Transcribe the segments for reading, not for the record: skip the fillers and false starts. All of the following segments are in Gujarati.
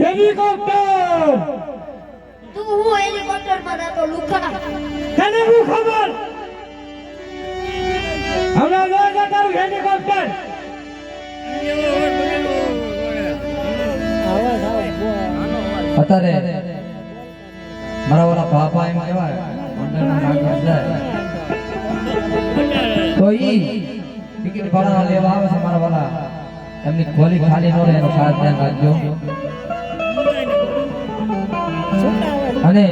હેલિકોપ્ટર તું હું હેલિકોપ્ટર માં જાતો લુખા તને હું ખબર હમણાં લઈ જા તારું હેલિકોપ્ટર અત્યારે મારા વાળા બાપા એમ કહેવાય મંડળના નાગરાજ જાય તો ઈ ટિકિટ ભાડા લેવા આવે છે મારા વાળા એમની ખોલી ખાલી ન રહે એનો ખાસ ધ્યાન રાખજો અને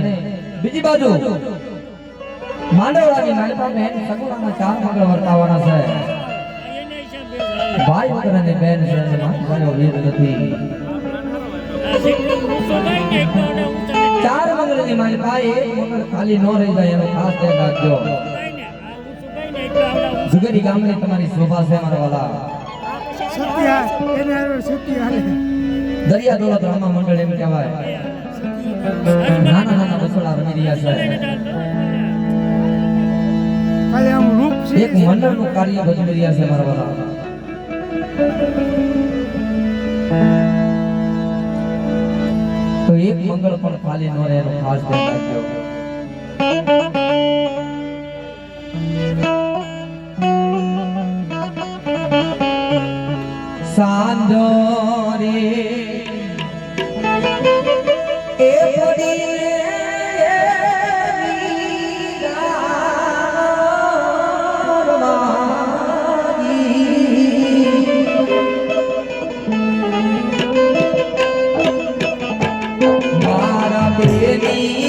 બીજી બાજુ માંડવરાની માલિકા બેન સગુણાના 4 મંગળ વર્તાવાના છે ભાઈ વગરની બેન છે અને માતાનો વીર નથી 4 મંગળની માલિકા એક મંગળ ખાલી ન રહી જાય એનો ખાસ ધ્યાન રાખજો જુગેરી ગામની તમારી શોભા છે મારા વાલા દરિયા દોલત રામા મંડળ એમ કહેવાય નાના નાના બસોડા રમી રહ્યા છે એક મંડળનું કાર્ય ભજવી રહ્યા છે મારા વાલા તો એક મંગળ પણ ખાલી ન રહે એનો ખાસ ધ્યાન રાખજો સાંજો રે એ પડી મારા બેની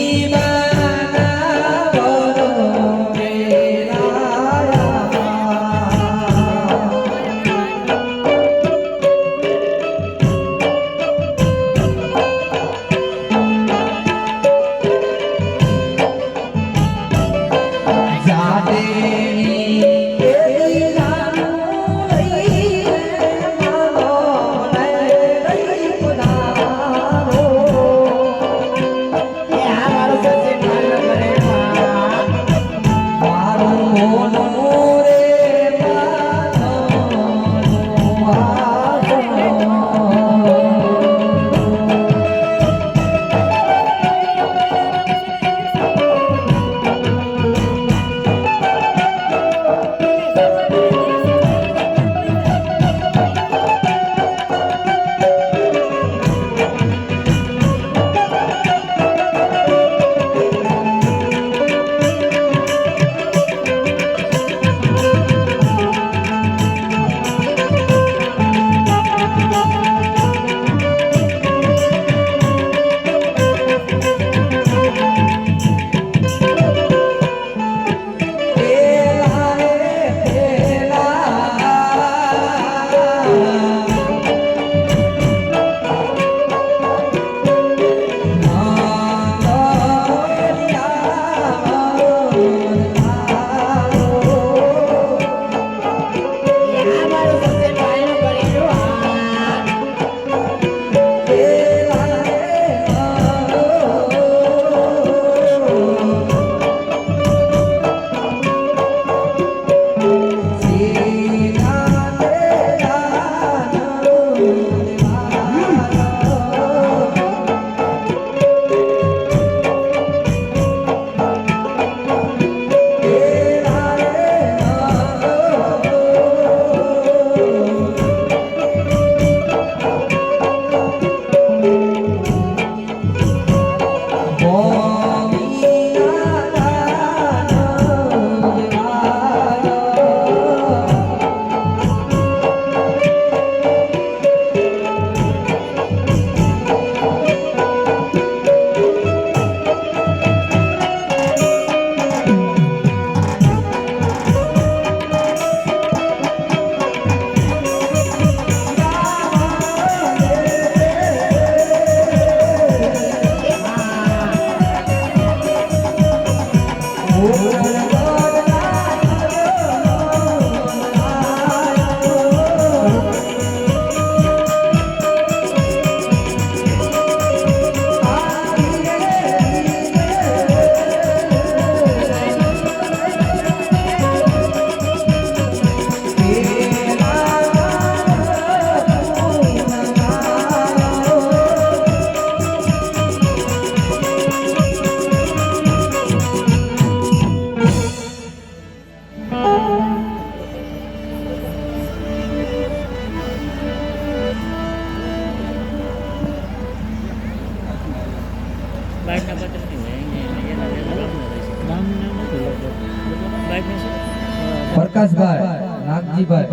આકાશભાઈ નાગજીભાઈ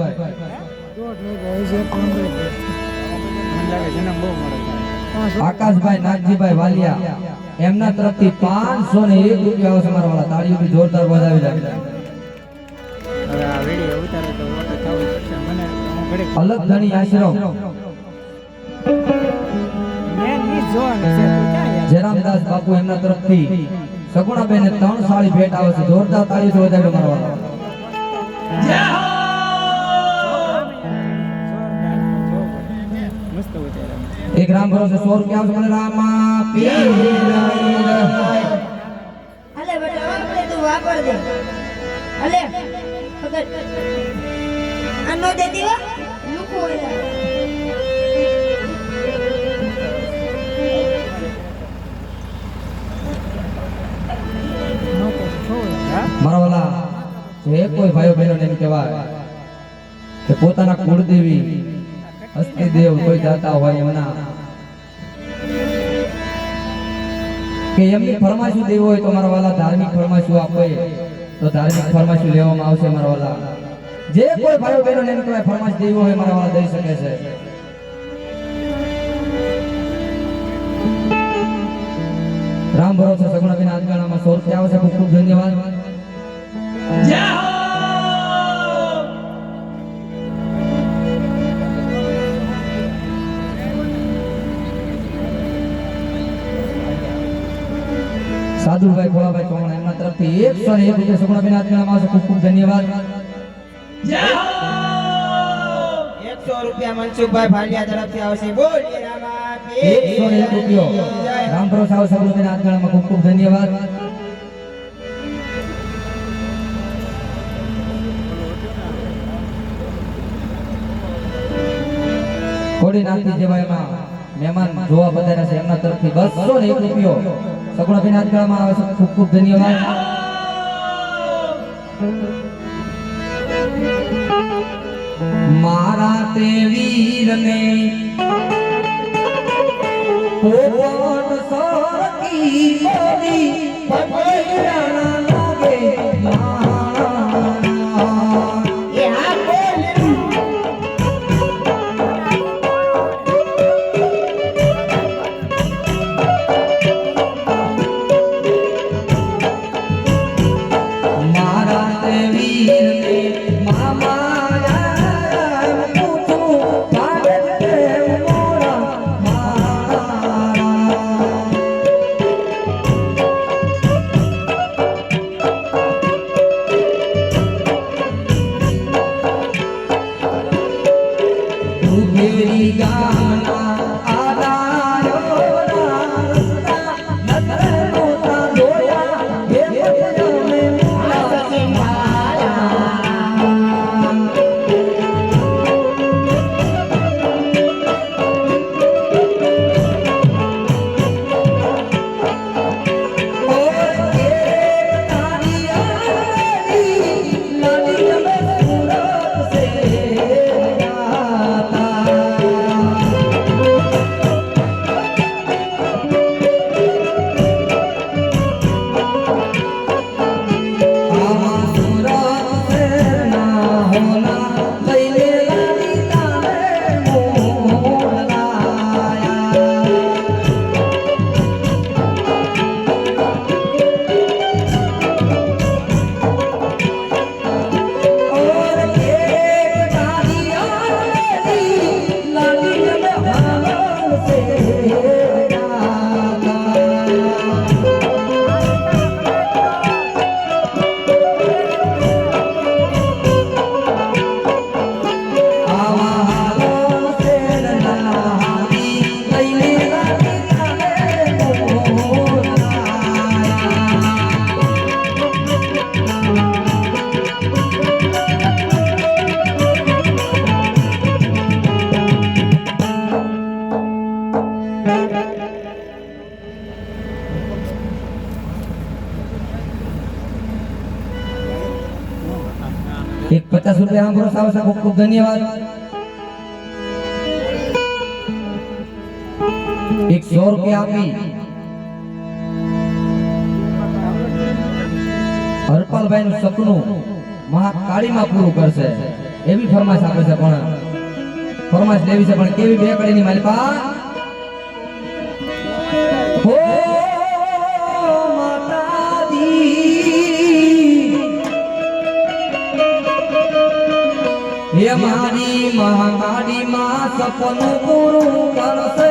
આકાશભાઈ નાગજીભાઈ વાલિયા એમના તરફથી 501 રૂપિયા આવશે મારા વાળા તાળીઓથી જોરદાર બજાવી લાગે અલગ ધણી આશ્રમ જયરામદાસ બાપુ એમના તરફથી સગુણાબેન 3 સાડી ભેટ આવે છે જોરદાર તાળીઓથી બજાવી મારા વાળા એક રામ ભરોસે 100 રૂપિયા આવશે મને રામા પીર અલે બેટા આપણે તું વાપર દે અલે પકડ આનો દે દીવા લુકો મારા વાલા જે કોઈ ભાઈઓ બહેનોને એમ કહેવાય કે પોતાના કુળદેવી અસ્તિ દેવ કોઈ જાતા હોય એમના કે એમની ફરમાઈશું દેવી હોય તો મારા વાલા ધાર્મિક ફરમાઈશું આપે તો ધાર્મિક ફરમાઈશું લેવામાં આવશે મારા વાલા જે કોઈ ભાઈઓ બહેનોને એમ કહેવાય ફરમાઈશ દેવી હોય મારા વાલા દઈ શકે છે રામ ભરોસે સગુણાબેન આજગાળામાં 100 રૂપિયા આવશે ખૂબ ખૂબ ધન્યવાદ જય હો સાદુભાઈ ભોળાભાઈ ચૌહાણ એમના તરફથી 101 રૂપિયા સગુણાબેન આજગાળામાં આવશે ખૂબ ખૂબ ધન્યવાદ જય હો 100 રૂપિયા મનસુખભાઈ ભાલિયા તરફથી આવશે બોલીએ રામા 101 રૂપિયો રામ ભરોસે આવશે સગુણાબેન આજગાળામાં ખૂબ ખૂબ ધન્યવાદ થોડી નાખી જેવા એમાં મહેમાન જોવા બધાના છે એમના તરફથી 201 રૂપિયો સગુણાબેન આજગાળામાં આવે છે ખૂબ ખૂબ ધન્યવાદ મારા તે વીરને પોપટ સરકી બોલી પગિયાના લાગે એ હા બોલ મારા તે વીરને મામા एक 50 રૂપિયા રામ ભરોસે આવશે ખૂબ ખૂબ ધન્યવાદ एक 100 રૂપિયા આપી હરપાલભાઈ નું સપનું મહાકાળીમાં પૂરું કરશે એવી ફરમાઈશ આપે છે પણ ફરમાઈશ લેવી છે પણ કેવી બે કડીની માલિકા હો માતાજી હે મારી મહાકાળીમાં સપનું પૂરું કરશે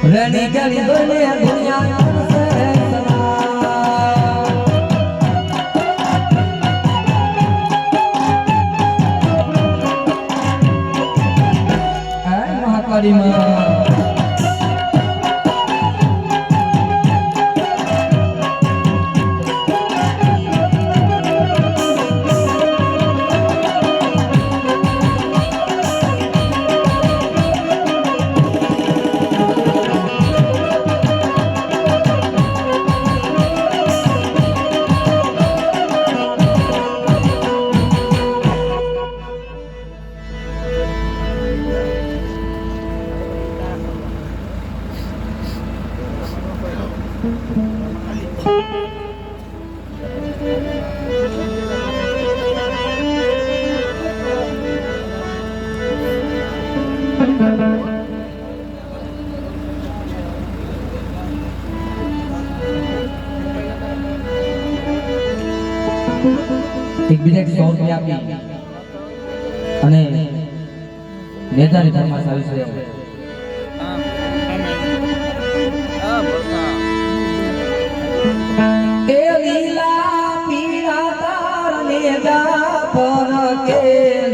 રેની ગલી દુનિયા કરશે સલામ મહાકાળીમાં એકબીજા 100 રૂપિયા આપી અને નેતાની ફરમાઈશ આવી છે એ લીલા પીળા તાર નેજા પર કે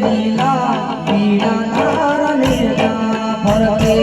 લીલા પીળા તાર નેજા પર કે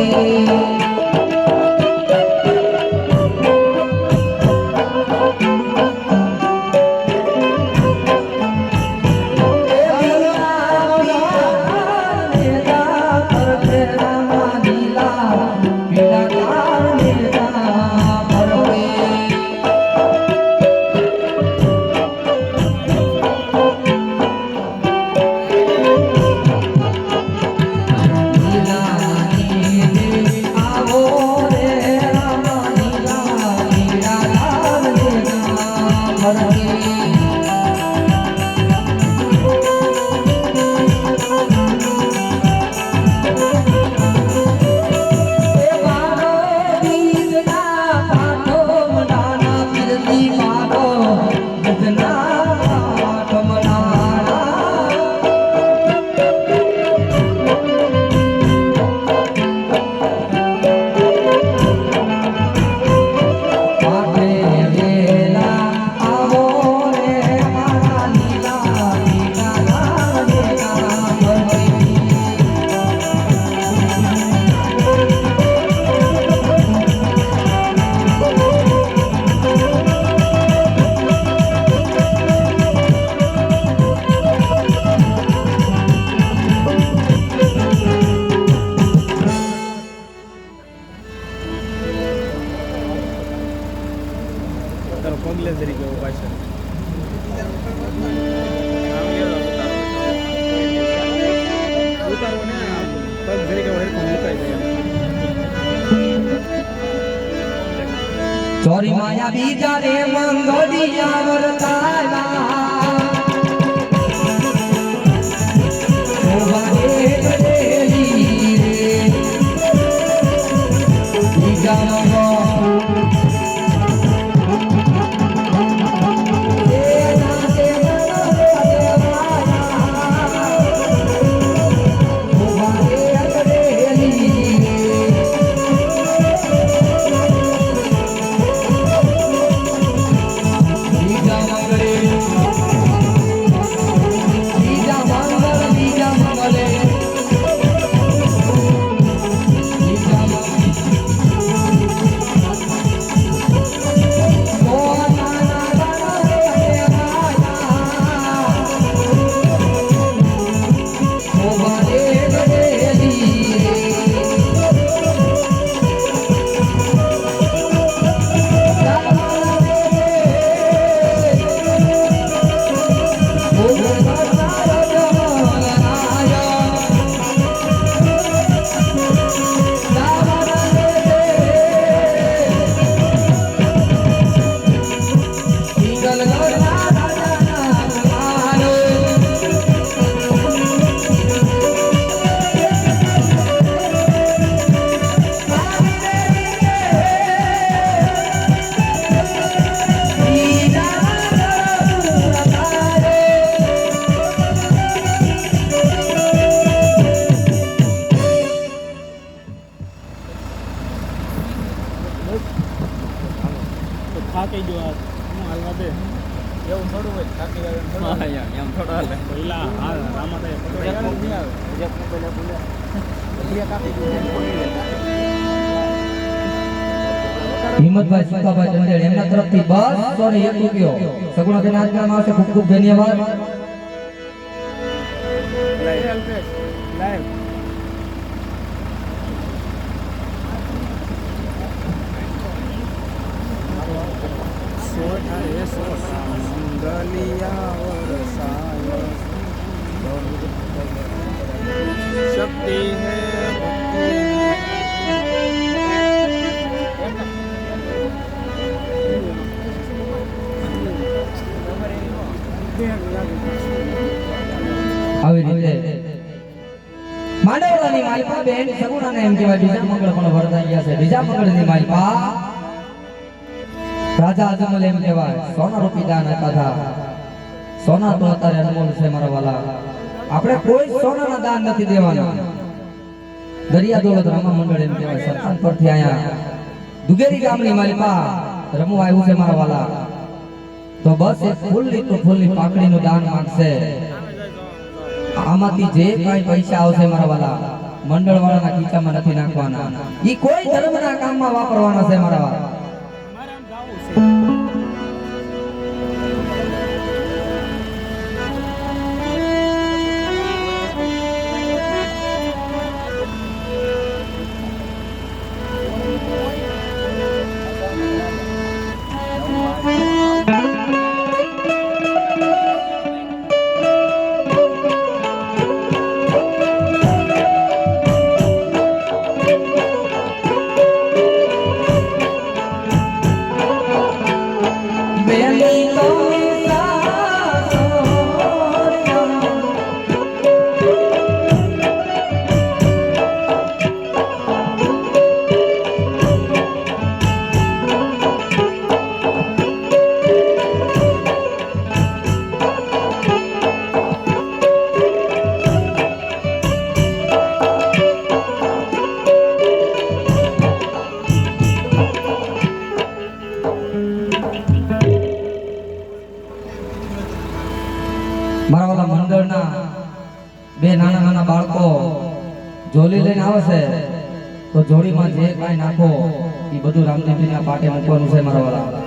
ચોરી માયા બીજા રે મંગળિયા વરતાલા શોભા દેવી થાકી ગયો હું હાલવા દે એવું થોડું હોય થાકી જાય એમ થોડું હાલે પહેલા હા રામાદે હિંમતભાઈ સુકાભાઈ ચંદેલ એમના તરફથી બસ 101 રૂપિયો સગુણા બેન આજના આવશે ખૂબ ખૂબ ધન્યવાદ લાઈવ शक्ति है આવી રીતે માંડવડાની માલપા બેન સગુણાને એમ કહેવાય બીજા મંગળ પણ વરદાઈ ગયા છે બીજા મંગળની માલપા રાજા અજમલ એમ કહેવાય સોના રૂપી દાન આપ્યા હતા સોના તો અત્યારે અનમોલ છે મારા વાલા આપણે કોઈ સોનાના દાન નથી દેવાના દરિયા દોલત રમા મંડળ એમ કહેવાય સરપંચ પરથી આયા દુગેરી ગામની માલપા રમવા આવ્યું છે મારા વાલા તો બસ એક ફૂલની પાકડીનું દાન માંગશે આમાંથી જે કાંઈ પૈસા આવશે મારા વાલા મંડળ વાળાના ખીચામાં નથી નાખવાના ઈ કોઈ ધર્મના કામમાં વાપરવાના છે મારા વાલા મારા વાલા મંડળના બે નાના બાળકો જોલી લઈને આવશે તો જોડીમાં જે કાંઈ નાખો એ બધું રામદેવજીના પાટે મૂકવાનું છે મારા વાલા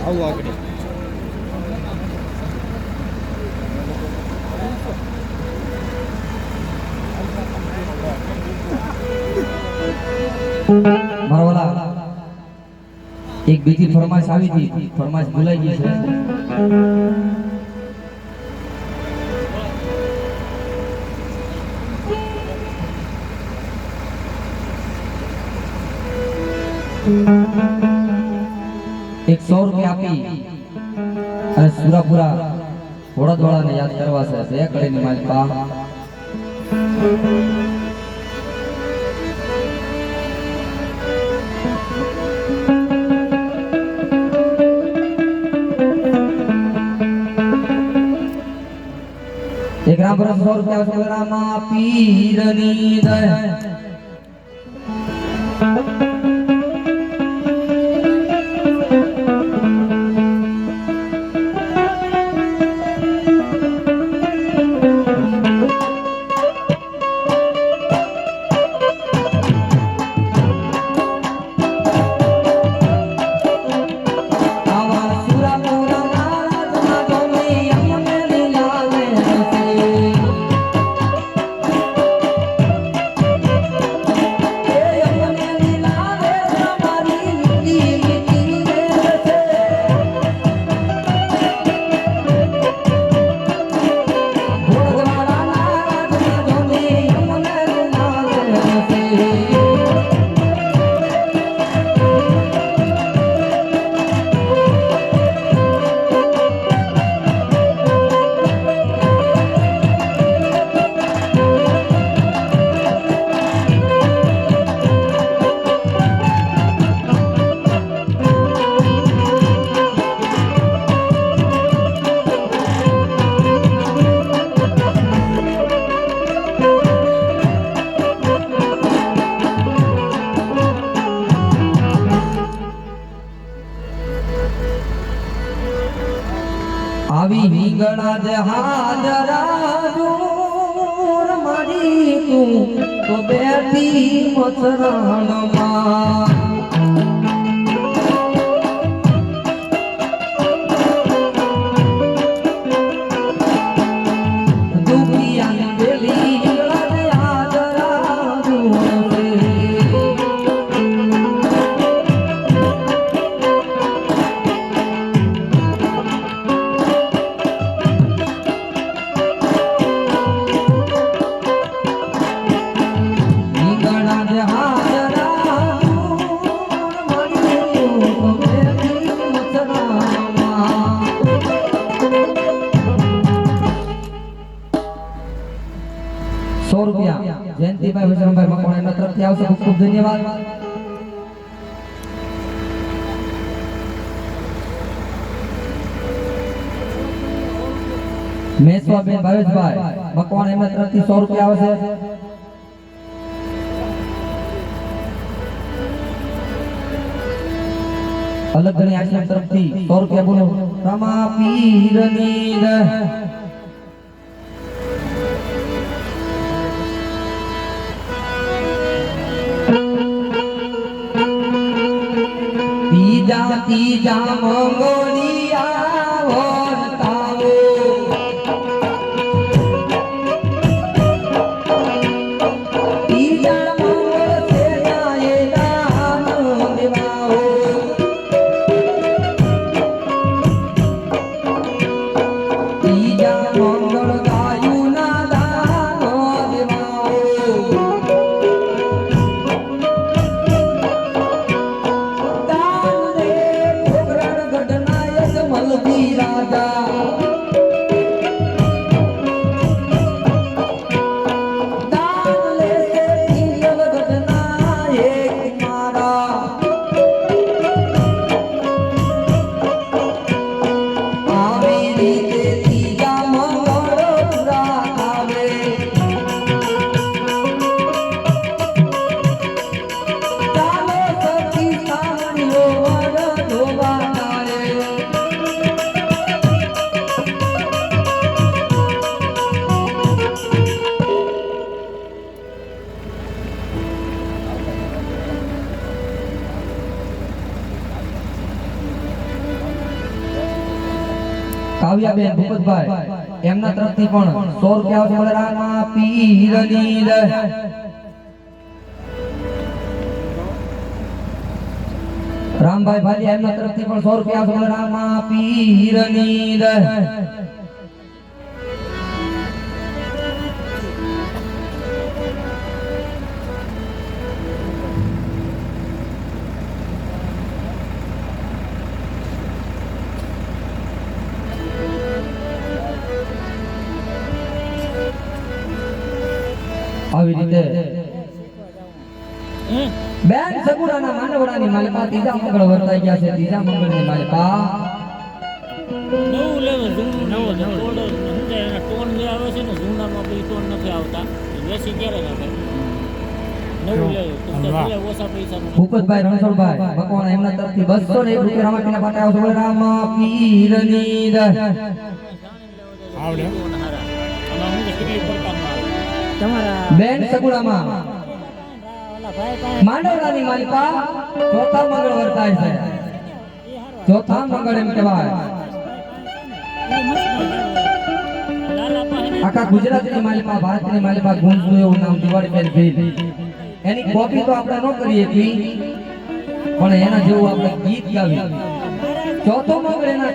આવું આગળ મારા વાલા એક બીજી ફરમાઈશ આવી હતી ફરમાઈશ ભૂલાઈ ગઈ છે એક 100 રૂપિયા આપી અને સુરાપુરા વડોદરાને યાદ કરવા છે બે કડીની માલિકા સાંભળો 100 રૂપિયા આવશે રામા પીરની દયા આવી વીંગણા જ હાજરા જોર મારી તું તો બેઠી મચરણમાં દુનિયાની બેલી વીંગણા જ હાજરા જોર જયંતિભાઈ વિક્રમભાઈ મકવાણા એમના તરફથી આવશે ખૂબ ખૂબ ધન્યવાદ મેસવાબેન ભાવેશભાઈ મકવાણા એમના તરફથી 100 રૂપિયા આવશે અલગ ગણી આશ્રમ તરફથી 100 રૂપિયા બોલો રામા પીરની દયા તીજા મંગોલિયા વર્તાવો તીજા મંગળ છે જાય દાન દેવાઓ તીજા મંગળ ગાયું ના દાન દેવાઓ કાવ્યાબેન ભૂપતભાઈ એમના તરફથી પણ 100 રૂપિયા આવશે રામા પીરની દયા રામભાઈ ભાલિયા એમના તરફથી પણ 100 રૂપિયા આવશે રામા પીરની દયા આવી રીતે બેન સગુણાના માનવડાની માલિકા ત્રીજા મંગળ વર્તાઈ ગયા છે ત્રીજા મંગળની માલિકા નવું લેવું નવો ટોન જે આવે છે ને જૂનામાં પછી તો નથી આવતા વેસી ક્યારે નાખે નવું લે તો ભલે ઓછા પૈસાનું ભૂપતભાઈ રણછોડભાઈ ભગવાન એમના તરફથી 201 રૂપિયા રામાપીરના પાટે આવશે. બોલે રામા પીરની જય. આવડે હારા આમાં હું કેટલી પ્રકારનું આવે તમારા બેન સગુણામાં ઓલા ભાઈ પાસે માંડવડાની માલિકા ચોથા મંગળ વર્તાય છે. ચોથા મંગળ એમ કહેવાય. લાલા પાસે આખા ગુજરાતની માલિકા, ભારતની માલિકા ગુંજતું એવું નામ દિવાળીબેન ભીલ. એની કોપી તો આપણે ન કરીએ કી, પણ એના જેવું આપણે ગીત ગાવી. ચોથો મંગળ એના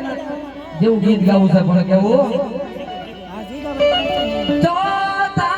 જેવું ગીત ગાવું છે, પણ કેવું ચોથા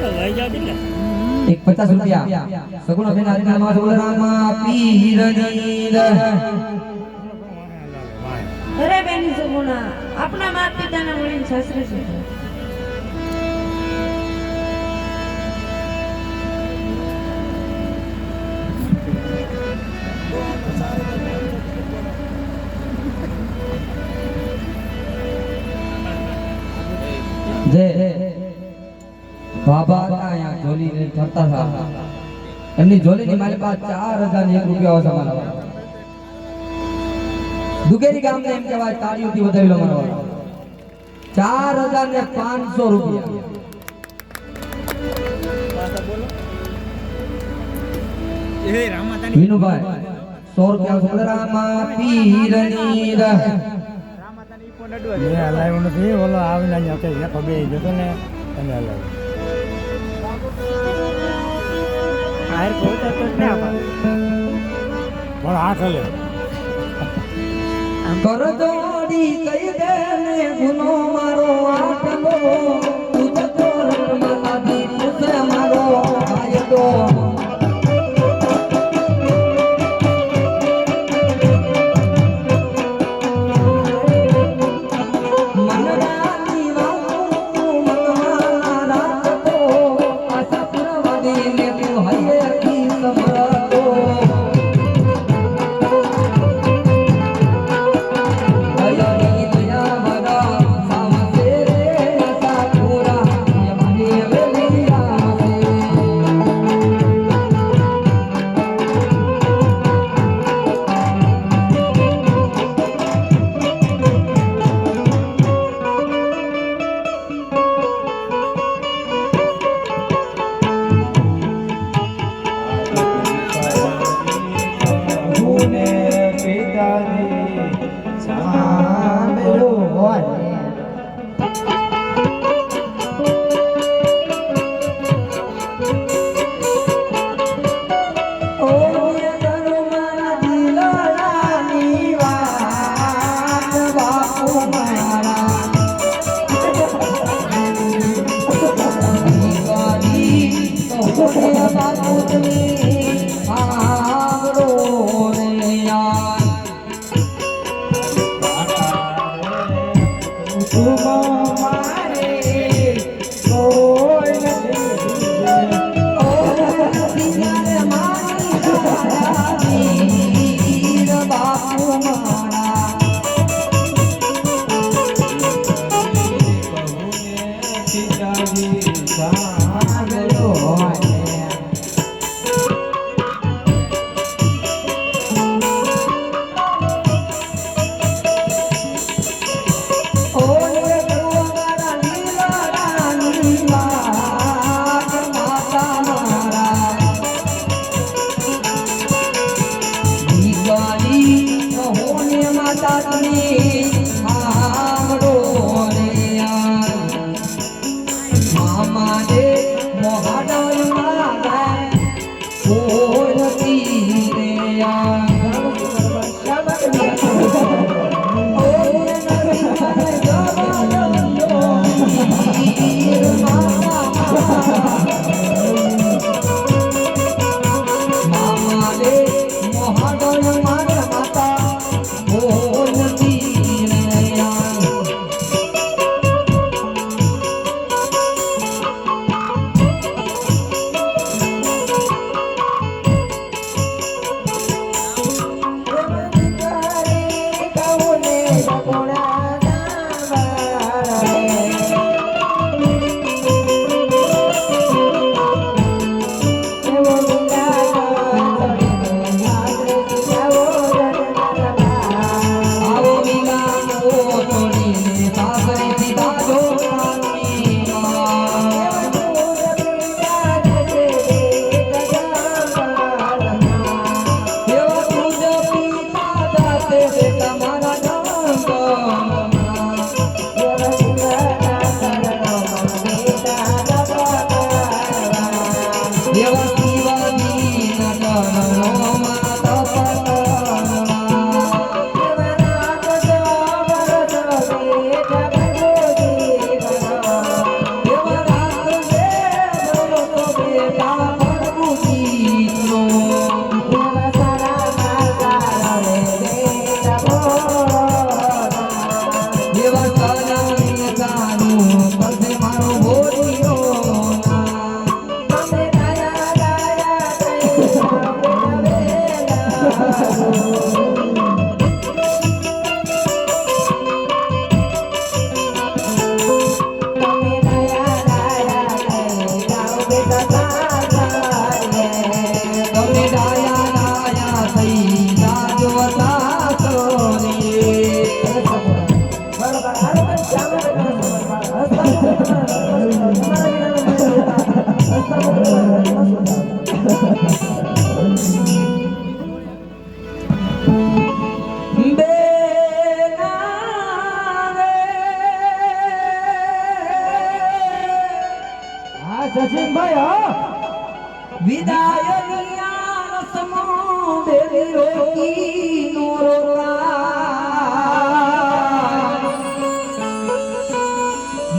રે લઈ જાવ એટલે 50 રૂપિયા સગુણા બેન આજના માં બોલે રામા પીરની જય. અરે બેની સગુણા આપણા માતા પિતાના મળીને શાસ્ત્ર છે. જે બાબા અહીંયા જોલી ને ફરતા હતા, એમની જોલીની મારી પાસે 4001 રૂપિયા આવશે મારા. દુગેરી ગામને એમ કહેવાય, તાળીઓથી વધાવી લો મારો. 4500 રૂપિયા. એ રામાતાની વિનુભાઈ 100 રૂપિયા બોલે રામા પીરની જય. રામાતાની ફોન અડવા મેં હલાવ્યું નથી, ઓલો આવીને અહીંયા કઈ નેખો બેસી જતો ને એને હલાવ્યું. હાર કોઈ તો ના આવે પણ હાથ હલે. કરજોડી કહી દે ને ગુનો મારો આટલો, તું તો રટમાં લાગી પૂછે મારો કાયદો. મનરાની વાતો હૈયેથી સમરતો હૈયાની દયા વગા સામસે રે સાકુરા યમની વેલિયા ભૂને પિતાની સાંભળો હોય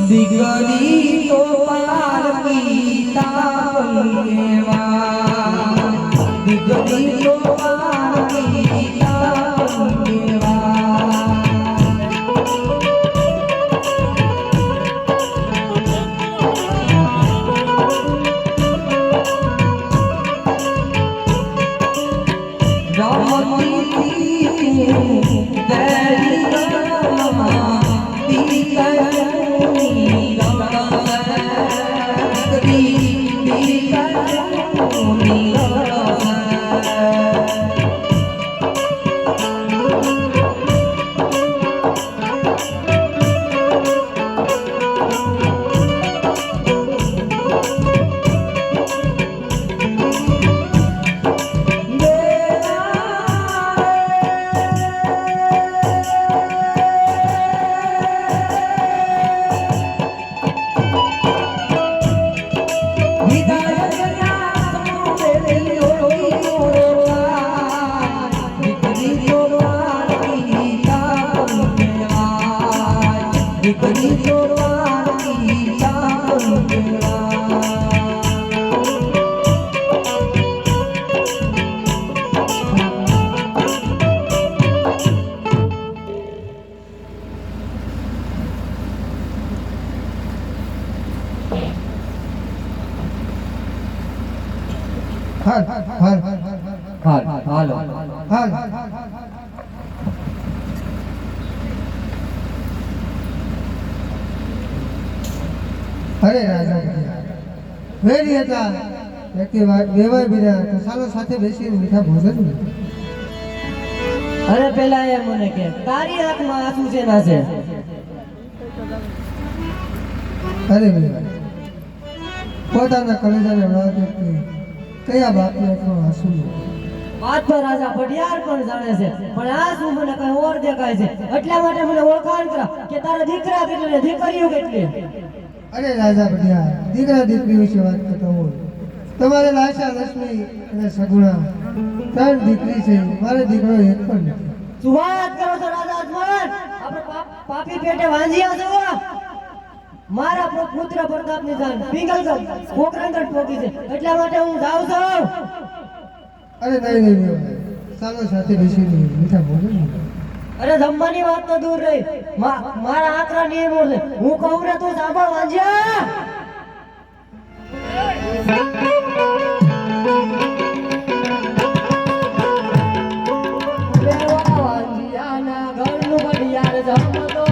દિગરી તો પારકી તાપંગેવા દિગરી તો પારકી તાપંગેવા હાલ હાલ હાલો હાલ અરે રાજા વેરી હતા વ્યક્તિ વેવાય બીરા તો સાલો સાથે બેસીને મીઠા ભોજન અરે પેલા એ મને કે તારી આંખમાં આંસુ છે ના છે અરે વેવાય પોતાના કલેજાને વાત કયા બાપની આંખમાં આંસુ વાત તો રાજા પટિયાર પણ જાણે છે પણ આ શું મને કઈ ઓર દેખાય છે એટલા માટે મને ઓળખાણ કરા કે તારા દીકરા કેટલી ને દીકરીઓ કેટલી અરે રાજા બઢિયા દીકરા દીકરી વિશે વાત કરતા હોય તમારે લાશા લક્ષ્મી અને સગુણા 3 દીકરી છે મારે દીકરો એક પણ નથી શું વાત કરો છો રાજા અજમલ આપણે પાપી પેટે વાંજિયા છો મારા પુત્ર પ્રતાપની જાન પિંગલગઢ કોકરંગઢ પોકી છે એટલા માટે હું જાઉં છું અરે નહીં સાલો સાથે બેસીને મીઠા ભોજન અરે જમવાની વાત તો દૂર રહી મારા આકરા નિયમો છે હું કહું ને તું સાંભળ વાંજ્યા વાંજિયાના ઘરનું બડિયાર જમતો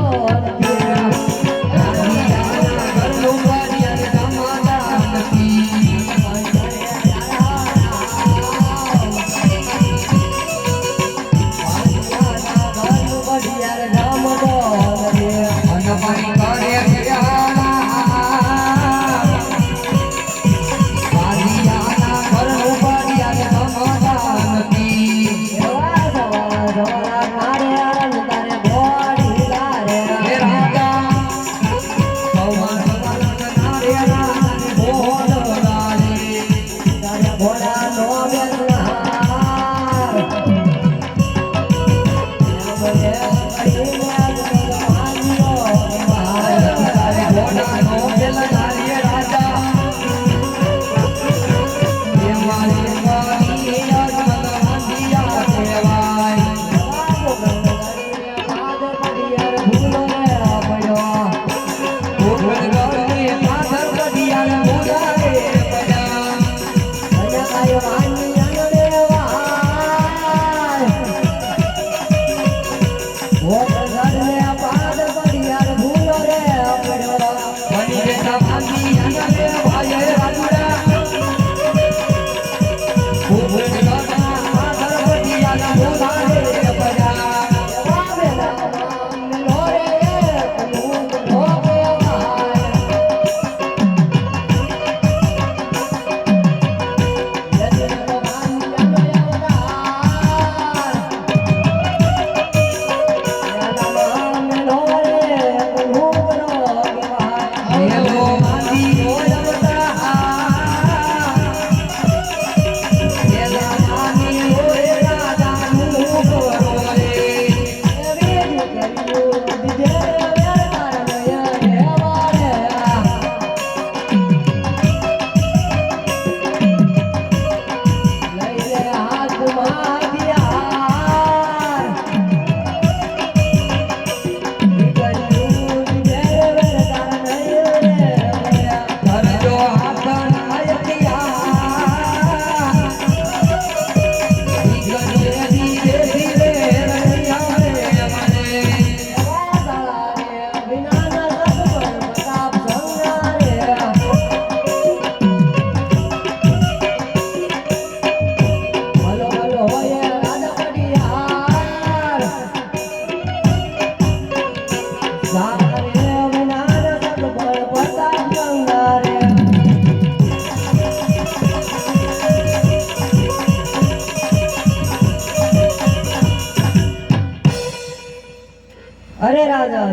અરે રાજા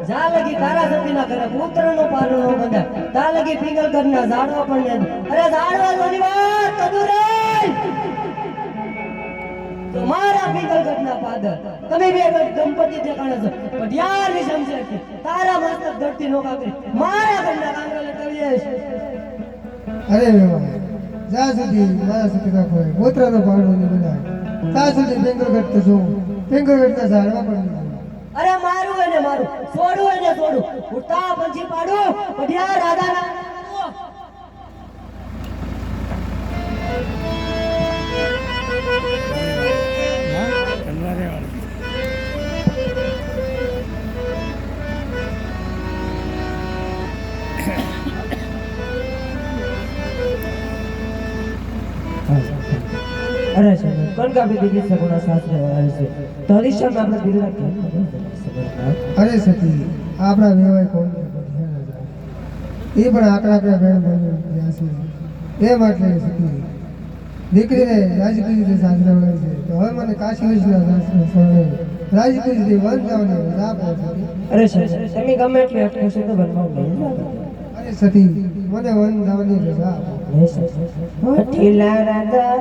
જા લગી તારા સતીના ઘરે પુત્રનો પારણો ન બંધાય તા લગી પિંગલગઢના ઝાડવા પણ નથી અરે ઝાડવા જોની વાત કદું રે તો મારા પિંગલગઢના પાદર તમે બે દંપતી દેખાણો છો પણ યારની સમજે કે તારા મસ્તક ધરતી નોકા કરી મારા ઘરના કાંગરા લટવીએ અરે વેવાય જ્યાં સુધી મારા સતીના કોઈ પુત્રનો પારણો ન બંધાય ત્યાં સુધી પિંગલગઢ તો જો પિંગલગઢના ઝાડવા પણ નથી અરે મારું એને મારું છોડું એને છોડું ઉઠતા પંછી પાડું પઢિયા રાધાના અરે સાહેબ કનકાબી દીદી સગુણા શાસ્ત્ર આવે છે તો હરીશમાં આપણે બિરલા કેમ અરે સતી આપણા વેવાય કોણ એ પણ આકડા બેન બની ગયા છે એ માટે સતી દીકરીને રાજકીય રીતે સાંભળવાય છે તો હવે મને કાશી વિશ્વના રાજકીય રીતે વન જવાની રાહ પડે અરે સાહેબ તમે ગમે એટલી અટકશો તો બનવા નહીં અરે સતી મને વન જવાની રજા આપો ઠીલા રાજા